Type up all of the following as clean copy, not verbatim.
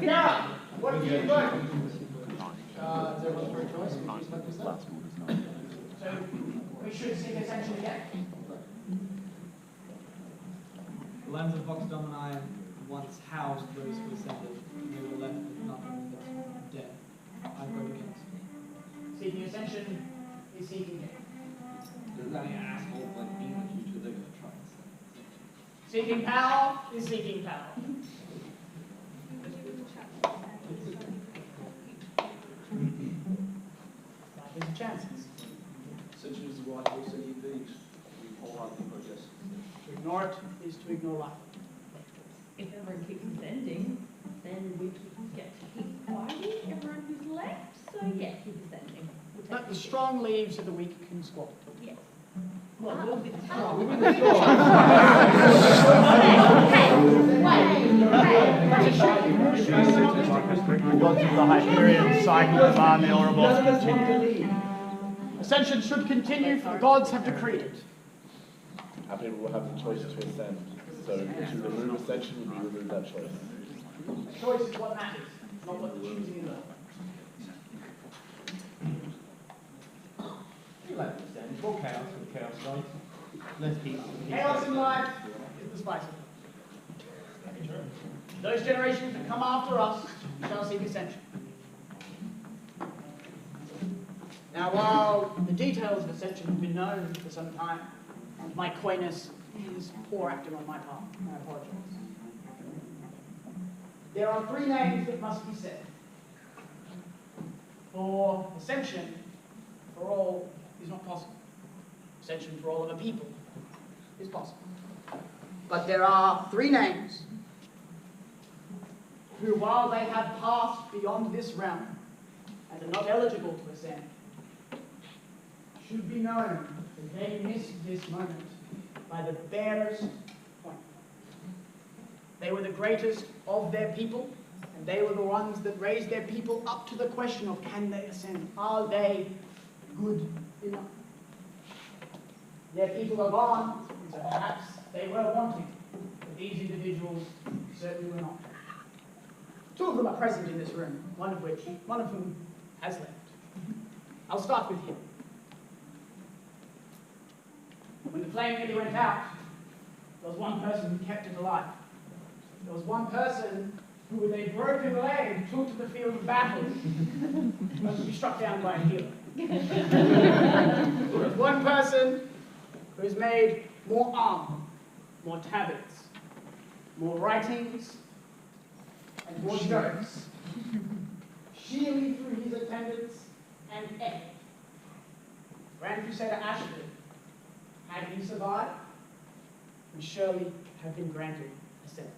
Yeah, what do you think? So we should seek ascension again. The lands of Voxdom and I once housed those who ascended. They were left with nothing but death. I vote against. Seeking ascension is seeking death. Does that asshole like being like you two, they're gonna try and say. Seeking power is seeking power. Life is chances. Ascension is the right horse any things. We wholeheartedly protest. To ignore it is to ignore life. If everyone keeps ascending, then we get to keep fighting everyone who's left. So yeah, keep ascending. But the strong leave so the weak can squat. Yes. Well, we'll be the strong. We got to the Hyperion cycle of army or continue. Ascension should continue, for the gods have decreed it. How people will have the choice to ascend. So to remove ascension would be remove that choice. Choice is what matters, not what the choosing is. You like this then. It's all chaos and chaos rights. Less peace. Chaos in life is the spice of it. Those generations that come after us shall seek ascension. Now, while the details of ascension have been known for some time, and my coyness is poor acting on my part, I apologize. There are three names that must be said. For ascension, for all is not possible. Ascension for all of the people is possible. But there are three names who, while they have passed beyond this realm and are not eligible to ascend, should be known that they missed this moment by the barest point. They were the greatest of their people, and they were the ones that raised their people up to the question of, can they ascend? Are they good enough? Their people are gone, and so perhaps they were wanting, but these individuals certainly were not. Two of them are present in this room, one of whom has left. I'll start with you. When the flame nearly went out, there was one person who kept it alive. There was one person who, with a broken leg, took to the field of battle, only to be struck down by a healer. There was one person who has made more armor, more tablets, more writings, and more jokes, sheerly through his attendance and effort. Grand Crusader Ashford, had he survived, would surely have been granted ascent.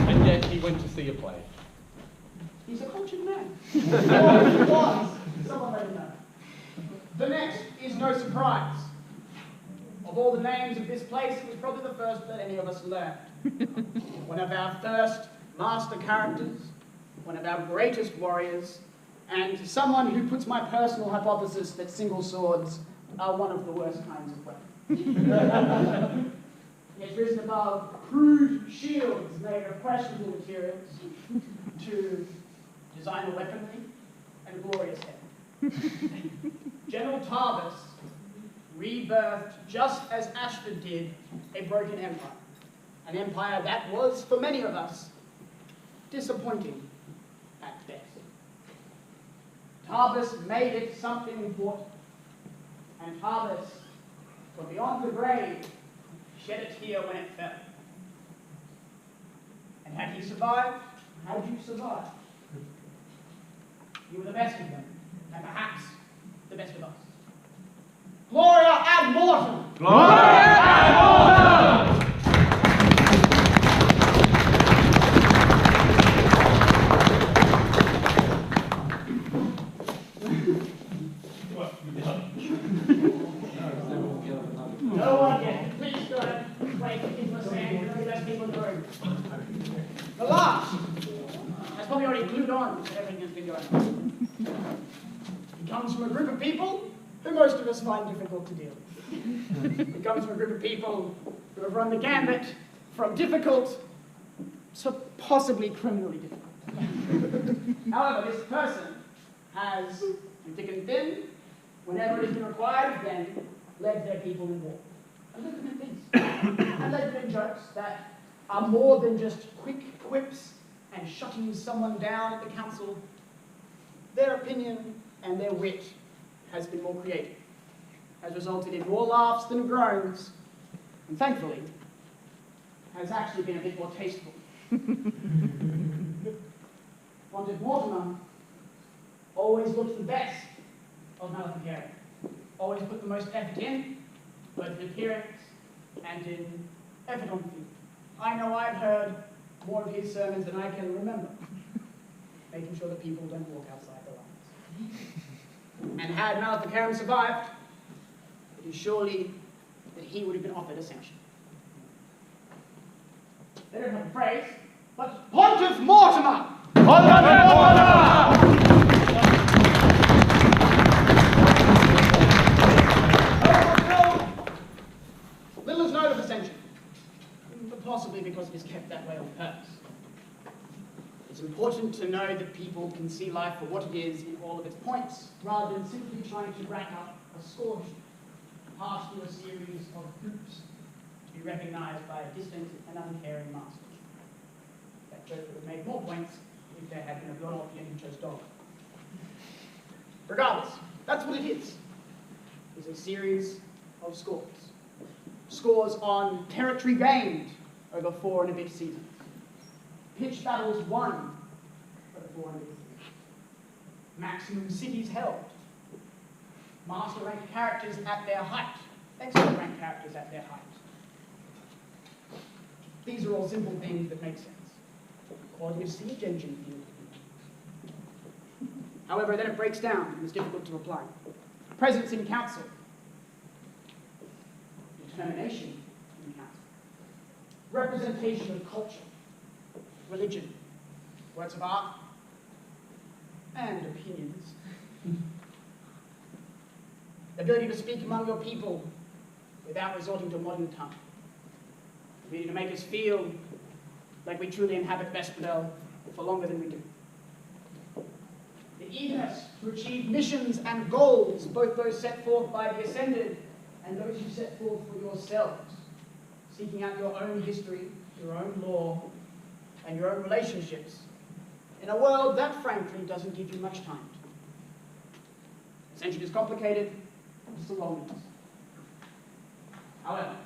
And yet he went to see a play. He's a cultured man. Or he was. Someone let him know. The next is no surprise. Of all the names of this place, it was probably the first that any of us learned. One of our first master characters, one of our greatest warriors, and someone who puts my personal hypothesis that single swords are one of the worst kinds of weapons. He has risen above crude shields made of questionable materials to design a weaponry and a glorious head. General Tarbus rebirthed, just as Ashford did, a broken empire. An empire that was, for many of us, disappointing at best. Tarbus made it something important. And Tarbus, from beyond the grave, shed it here when it fell. And had he survived, had you survived? You were the best of them, and perhaps the best of us. Gloria ad mortem! Gloria ad mortem! put on to everything that's been going on. He comes from a group of people who most of us find difficult to deal with. He comes from a group of people who have run the gambit from difficult to possibly criminally difficult. However, this person has, through thick and thin, whenever it has been required of them, led their people in war. And led them in peace. And led them in jokes that are more than just quick quips and shutting someone down at the council. Their opinion and their wit has been more creative, has resulted in more laughs than groans, and thankfully, has actually been a bit more tasteful. Wanted Mortimer always looked the best of KormacKam. Always put the most effort in, both in appearance and in effort on feet. I know I've heard more of his sermons than I can remember, making sure that people don't walk outside the lines. And had KormacKam survived, it is surely that he would have been offered ascension. They don't have a phrase, but Pontiff Mortimer! Pontiff Mortimer! Little is known of ascension, but possibly because it is kept that way on purpose. It's important to know that people can see life for what it is in all of its points, rather than simply trying to rack up a score sheet, pass through a series of hoops to be recognized by a distant and uncaring master. That joke would have made more points if there had been a Philadelphian who chose dog. Regardless, that's what it is. It's a series of scores. Scores on territory gained over 4 and a bit seasons. Pitched battles won over 4 and a bit seasons. Maximum cities held. Master ranked characters at their height. Expert ranked characters at their height. These are all simple things that make sense. Quality of siege engine field. However, then it breaks down and is difficult to apply. Presence in council. Determination in council. Representation of culture, religion, works of art, and opinions. The ability to speak among your people without resorting to a modern tongue. The ability to make us feel like we truly inhabit Vespidel for longer than we do. The eagerness to achieve missions and goals, both those set forth by the Ascended and those you set forth for yourselves, seeking out your own history, your own law, and your own relationships, in a world that, frankly, doesn't give you much time to. Ascension is complicated, it's the loneliness. However,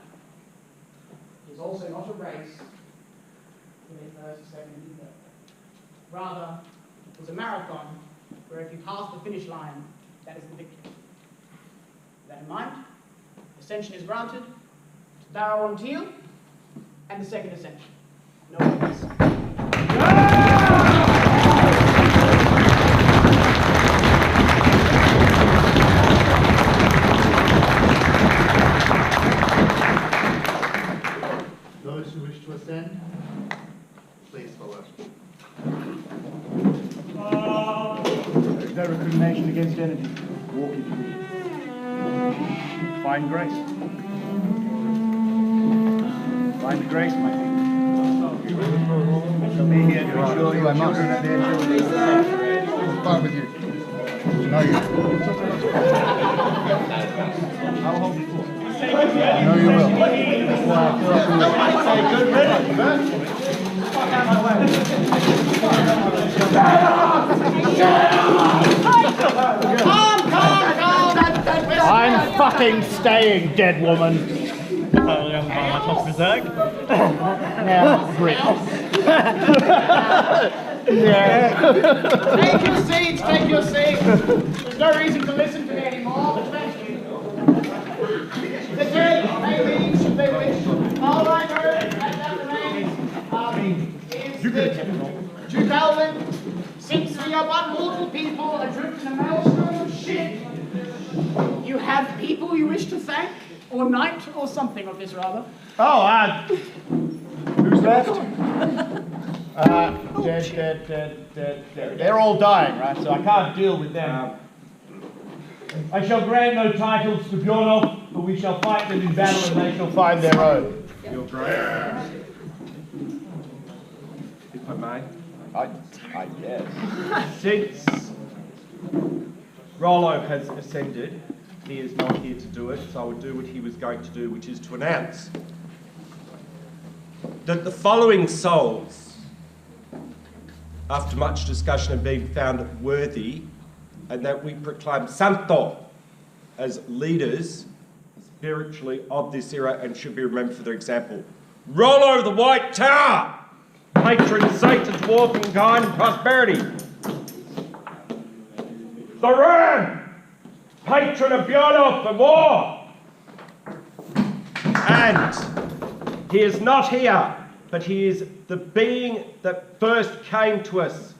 it is also not a race with a first, second, and third. Rather, it is a marathon where if you pass the finish line, that is the victory. With that in mind, ascension is granted to Barrow on Teal and the second ascension. No one else. Those who wish to ascend, please follow. There is no recrimination against enemy. Walk in truth. Find grace. Find grace, my king. Shall be here to ensure your children and their children. What's fine with you? No, you. I'll hold the fort. No, you will. That's why I feel like say good riddance. I'm fucking staying, dead woman. Now, Brit. Yeah. Take your seats, take your seats. There's no reason to listen to me anymore, but thank you. The dead may leave should they wish. All I know, and that remains, is that Duke Alvin, since we are but mortal people adrift in a maelstrom of shit, you have people you wish to thank, or knight, or something of this rather. Oh, who's left? Dead. They're all dying, right? So I can't deal with them. I shall grant no titles to Bjornov, but we shall fight them in battle and they shall find their own. You're great. If I may. I guess. Since Rollo has ascended, he is not here to do it, so I will do what he was going to do, which is to announce that the following souls, after much discussion, have been found worthy, and that we proclaim Santo as leaders spiritually of this era and should be remembered for their example. Rollo the White Tower, patron saint of dwarfing kind and prosperity. The Ram, patron of Bjornov for war. And he is not here, but he is the being that first came to us,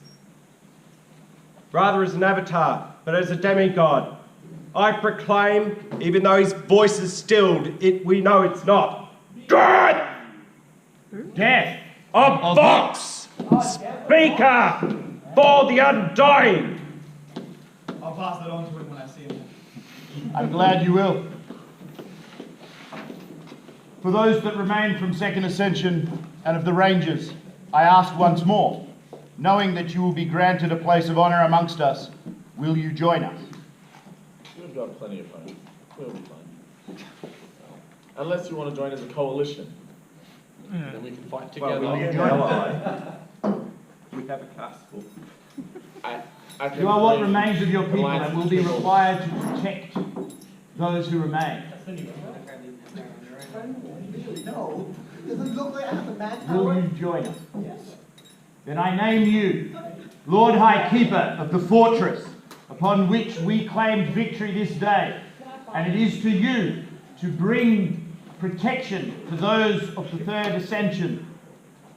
rather as an avatar, but as a demigod. I proclaim, even though his voice is stilled, we know it's not. God! Death of Vox, speaker for the undying. I'll pass that on to him when I see him. I'm glad you will. For those that remain from Second Ascension and of the Rangers, I ask once more, knowing that you will be granted a place of honour amongst us, will you join us? We've got plenty of fun. We'll be fine. Unless you want to join as a coalition. Then we can fight together. Well, we need an ally. We have a castle. You are what remains of your people and will be required to protect those who remain. No. Does it look like I have a manpower? Will you join us? Yes. Then I name you Lord High Keeper of the fortress upon which we claimed victory this day. And it is to you to bring protection to those of the Third Ascension,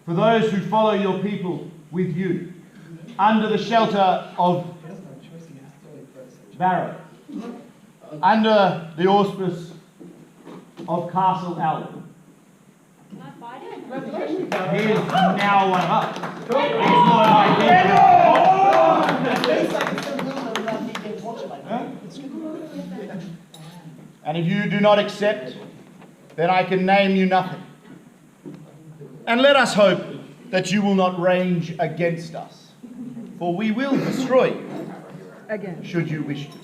for those who follow your people with you, under the shelter of Barrow, under the auspice of Castle Allen. Can I fight it? He is now one of us. He's Lord High Keeper. And if you do not accept, then I can name you nothing. And let us hope that you will not range against us, for we will destroy you, should you wish to.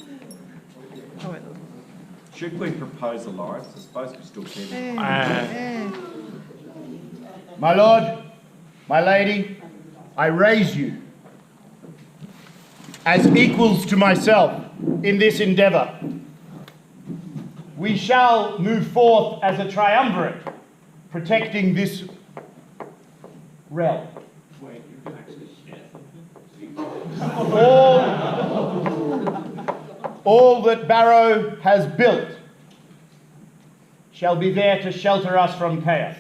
Should we propose alliance? I suppose we still can. My lord, my lady, I raise you as equals to myself in this endeavour. We shall move forth as a triumvirate, protecting this realm. All that Barrow has built shall be there to shelter us from chaos.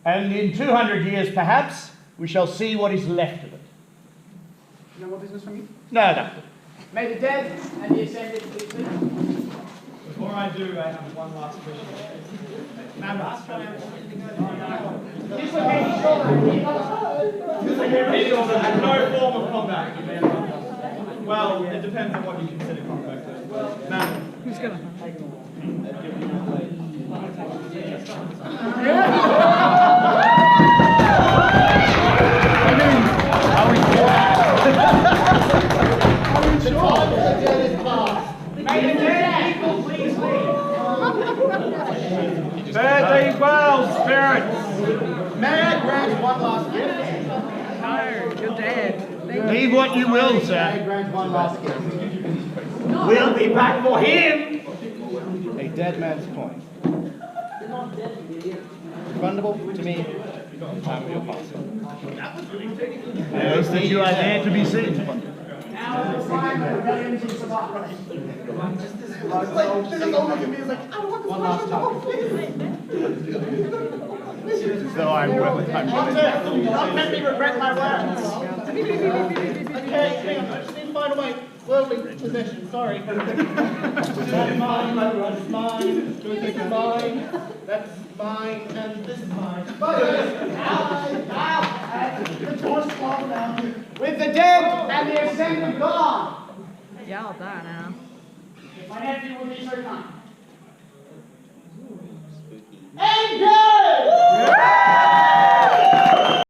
And in 200 years, perhaps, we shall see what is left of it. No more business from you? No. May the dead and the ascended be pleased. Before I do, I have one last question. Dislocated shoulder. Dislocated shoulder and no form of combat. Well, it depends on what you consider combat. Now, who's gonna? May the dead people please leave. Fare thee well, spirits! May I grant one last gift? No, you're dead. Leave what you will, May I sir. grant one last gift? We'll be back for him! A dead man's coin. Refundable to me. Time for your passing. At least that you are there to be seen. Now the time of rebellions in Sabah. This is all looking at me is like, I don't want this One last time. So I'm willing. Don't make me regret my words. Okay, hang on, I just need to find a way. worldly possession, sorry. That's mine, that's mine, this is mine, that's mine, and this is mine. The door's closed now. With the dead and the ascended God, Y'all die now. if my nephew would be so kind. Engage!